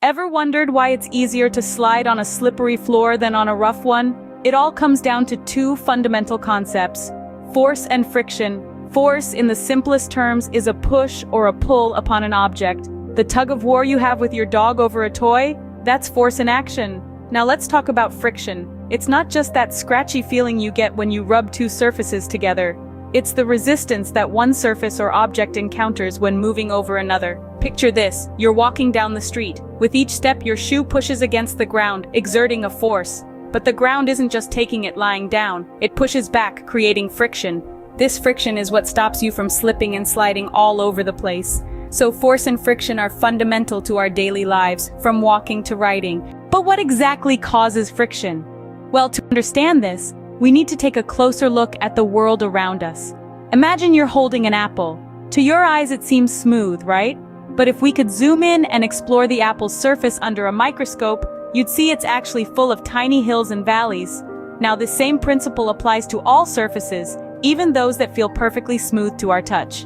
Ever wondered why it's easier to slide on a slippery floor than on a rough one? It all comes down to two fundamental concepts: force and friction. Force, in the simplest terms, is a push or a pull upon an object. The tug of war you have with your dog over a toy? That's force in action. Now let's talk about friction. It's not just that scratchy feeling you get when you rub two surfaces together. It's the resistance that one surface or object encounters when moving over another. Picture this: you're walking down the street. With each step, your shoe pushes against the ground, exerting a force. But the ground isn't just taking it lying down, it pushes back, creating friction. This friction is what stops you from slipping and sliding all over the place. So force and friction are fundamental to our daily lives, from walking to riding. But what exactly causes friction? Well, to understand this, we need to take a closer look at the world around us. Imagine you're holding an apple. To your eyes it seems smooth, right? But if we could zoom in and explore the apple's surface under a microscope, you'd see it's actually full of tiny hills and valleys. Now, the same principle applies to all surfaces, even those that feel perfectly smooth to our touch.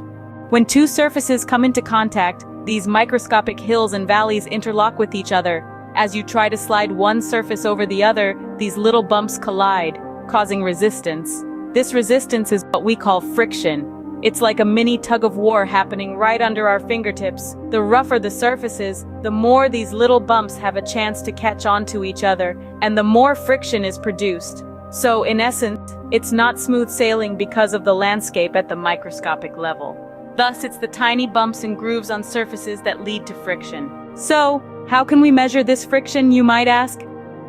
When two surfaces come into contact, these microscopic hills and valleys interlock with each other. As you try to slide one surface over the other, these little bumps collide, causing resistance. This resistance is what we call friction. It's like a mini tug of war happening right under our fingertips. The rougher the surfaces, the more these little bumps have a chance to catch onto each other, and the more friction is produced. So, in essence, it's not smooth sailing because of the landscape at the microscopic level. Thus, it's the tiny bumps and grooves on surfaces that lead to friction. So, how can we measure this friction, you might ask?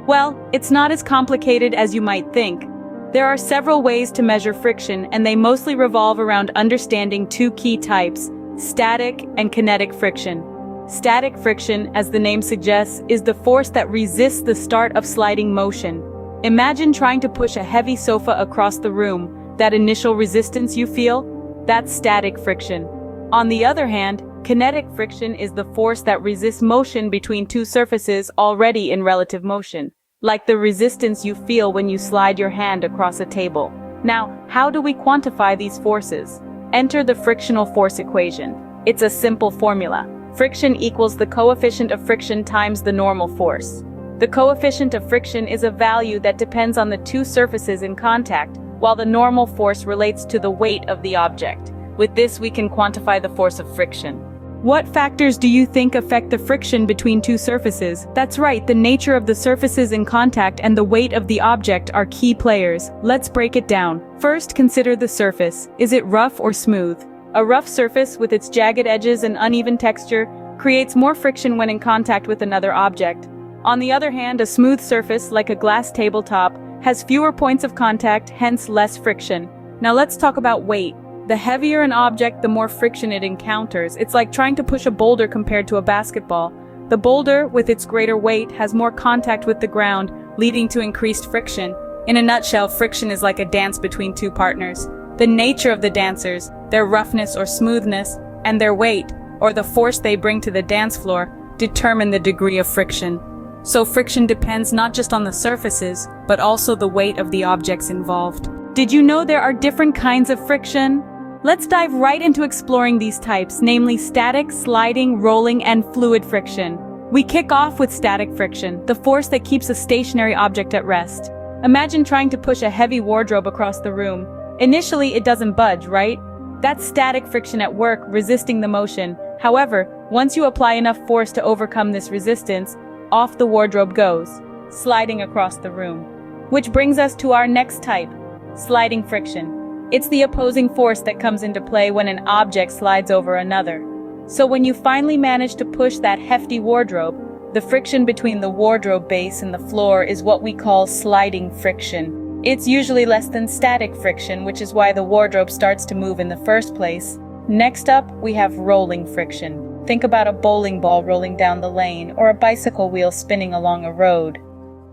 Well, it's not as complicated as you might think. There are several ways to measure friction, and they mostly revolve around understanding two key types: static and kinetic friction. Static friction, as the name suggests, is the force that resists the start of sliding motion. Imagine trying to push a heavy sofa across the room. That initial resistance you feel? That's static friction. On the other hand, kinetic friction is the force that resists motion between two surfaces already in relative motion, like the resistance you feel when you slide your hand across a table. Now, how do we quantify these forces? Enter the frictional force equation. It's a simple formula. Friction equals the coefficient of friction times the normal force. The coefficient of friction is a value that depends on the two surfaces in contact, while the normal force relates to the weight of the object. With this, we can quantify the force of friction. What factors do you think affect the friction between two surfaces? That's right, the nature of the surfaces in contact and the weight of the object are key players. Let's break it down. First, consider the surface. Is it rough or smooth? A rough surface, with its jagged edges and uneven texture, creates more friction when in contact with another object. On the other hand, a smooth surface, like a glass tabletop, has fewer points of contact, hence less friction. Now let's talk about weight. The heavier an object, the more friction it encounters. It's like trying to push a boulder compared to a basketball. The boulder, with its greater weight, has more contact with the ground, leading to increased friction. In a nutshell, friction is like a dance between two partners. The nature of the dancers, their roughness or smoothness, and their weight, or the force they bring to the dance floor, determine the degree of friction. So friction depends not just on the surfaces, but also the weight of the objects involved. Did you know there are different kinds of friction? Let's dive right into exploring these types, namely static, sliding, rolling, and fluid friction. We kick off with static friction, the force that keeps a stationary object at rest. Imagine trying to push a heavy wardrobe across the room. Initially, it doesn't budge, right? That's static friction at work, resisting the motion. However, once you apply enough force to overcome this resistance, off the wardrobe goes, sliding across the room. Which brings us to our next type, sliding friction. It's the opposing force that comes into play when an object slides over another. So when you finally manage to push that hefty wardrobe, the friction between the wardrobe base and the floor is what we call sliding friction. It's usually less than static friction, which is why the wardrobe starts to move in the first place. Next up, we have rolling friction. Think about a bowling ball rolling down the lane, or a bicycle wheel spinning along a road.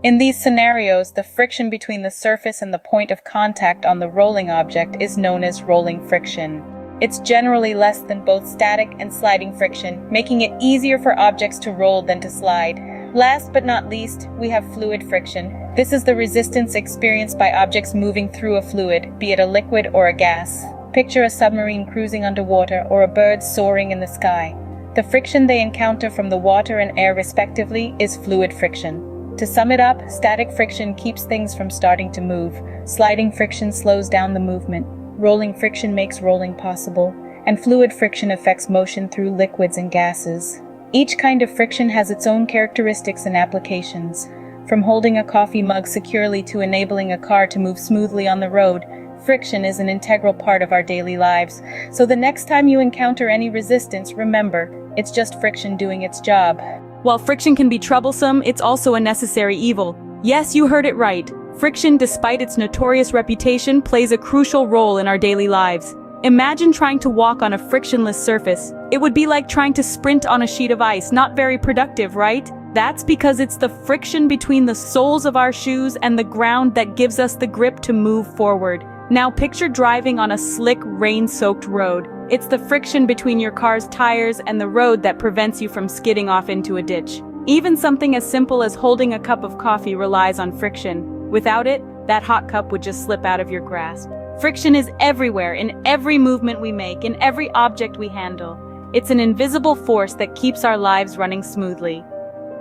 In these scenarios, the friction between the surface and the point of contact on the rolling object is known as rolling friction. It's generally less than both static and sliding friction, making it easier for objects to roll than to slide. Last but not least, we have fluid friction. This is the resistance experienced by objects moving through a fluid, be it a liquid or a gas. Picture a submarine cruising underwater or a bird soaring in the sky. The friction they encounter from the water and air respectively is fluid friction. To sum it up, static friction keeps things from starting to move, sliding friction slows down the movement, rolling friction makes rolling possible, and fluid friction affects motion through liquids and gases. Each kind of friction has its own characteristics and applications. From holding a coffee mug securely to enabling a car to move smoothly on the road, friction is an integral part of our daily lives. So the next time you encounter any resistance, remember, it's just friction doing its job. While friction can be troublesome, it's also a necessary evil. Yes, you heard it right. Friction, despite its notorious reputation, plays a crucial role in our daily lives. Imagine trying to walk on a frictionless surface. It would be like trying to sprint on a sheet of ice, not very productive, right? That's because it's the friction between the soles of our shoes and the ground that gives us the grip to move forward. Now picture driving on a slick, rain-soaked road. It's the friction between your car's tires and the road that prevents you from skidding off into a ditch. Even something as simple as holding a cup of coffee relies on friction. Without it, that hot cup would just slip out of your grasp. Friction is everywhere, in every movement we make, in every object we handle. It's an invisible force that keeps our lives running smoothly.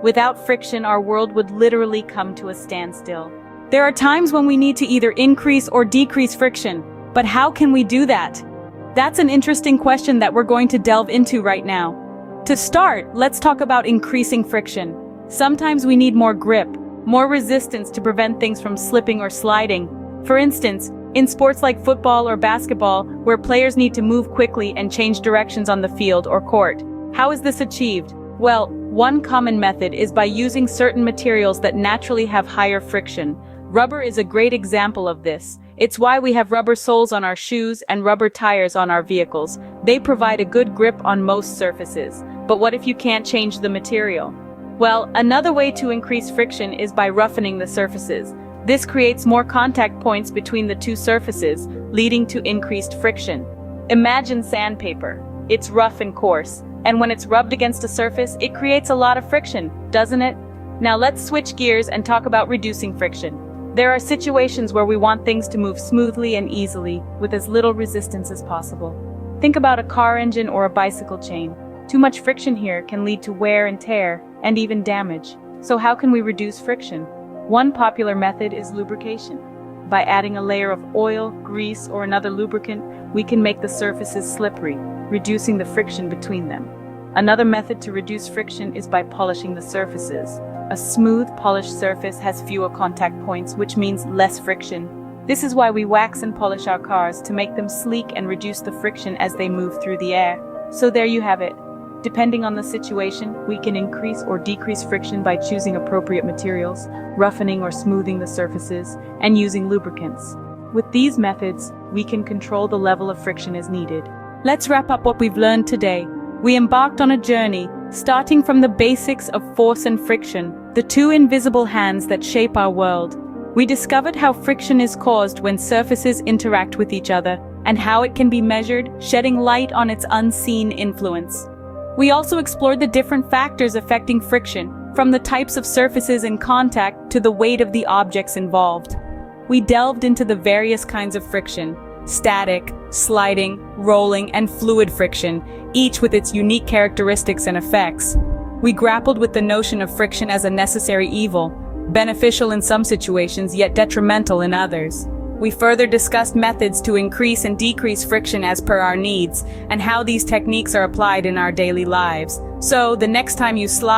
Without friction, our world would literally come to a standstill. There are times when we need to either increase or decrease friction, but how can we do that? That's an interesting question that we're going to delve into right now. To start, let's talk about increasing friction. Sometimes we need more grip, more resistance to prevent things from slipping or sliding. For instance, in sports like football or basketball, where players need to move quickly and change directions on the field or court. How is this achieved? Well, one common method is by using certain materials that naturally have higher friction. Rubber is a great example of this. It's why we have rubber soles on our shoes and rubber tires on our vehicles. They provide a good grip on most surfaces. But what if you can't change the material? Well, another way to increase friction is by roughening the surfaces. This creates more contact points between the two surfaces, leading to increased friction. Imagine sandpaper. It's rough and coarse, and when it's rubbed against a surface, it creates a lot of friction, doesn't it? Now let's switch gears and talk about reducing friction. There are situations where we want things to move smoothly and easily, with as little resistance as possible. Think about a car engine or a bicycle chain. Too much friction here can lead to wear and tear, and even damage. So how can we reduce friction? One popular method is lubrication. By adding a layer of oil, grease, or another lubricant, we can make the surfaces slippery, reducing the friction between them. Another method to reduce friction is by polishing the surfaces. A smooth, polished surface has fewer contact points, which means less friction. This is why we wax and polish our cars, to make them sleek and reduce the friction as they move through the air. So there you have it. Depending on the situation, we can increase or decrease friction by choosing appropriate materials, roughening or smoothing the surfaces, and using lubricants. With these methods, we can control the level of friction as needed. Let's wrap up what we've learned today. We embarked on a journey, starting from the basics of force and friction, the two invisible hands that shape our world. We discovered how friction is caused when surfaces interact with each other, and how it can be measured, shedding light on its unseen influence. We also explored the different factors affecting friction, from the types of surfaces in contact to the weight of the objects involved. We delved into the various kinds of friction: static, sliding, rolling, and fluid friction, each with its unique characteristics and effects. We grappled with the notion of friction as a necessary evil, beneficial in some situations yet detrimental in others. We further discussed methods to increase and decrease friction as per our needs, and how these techniques are applied in our daily lives. So, the next time you slide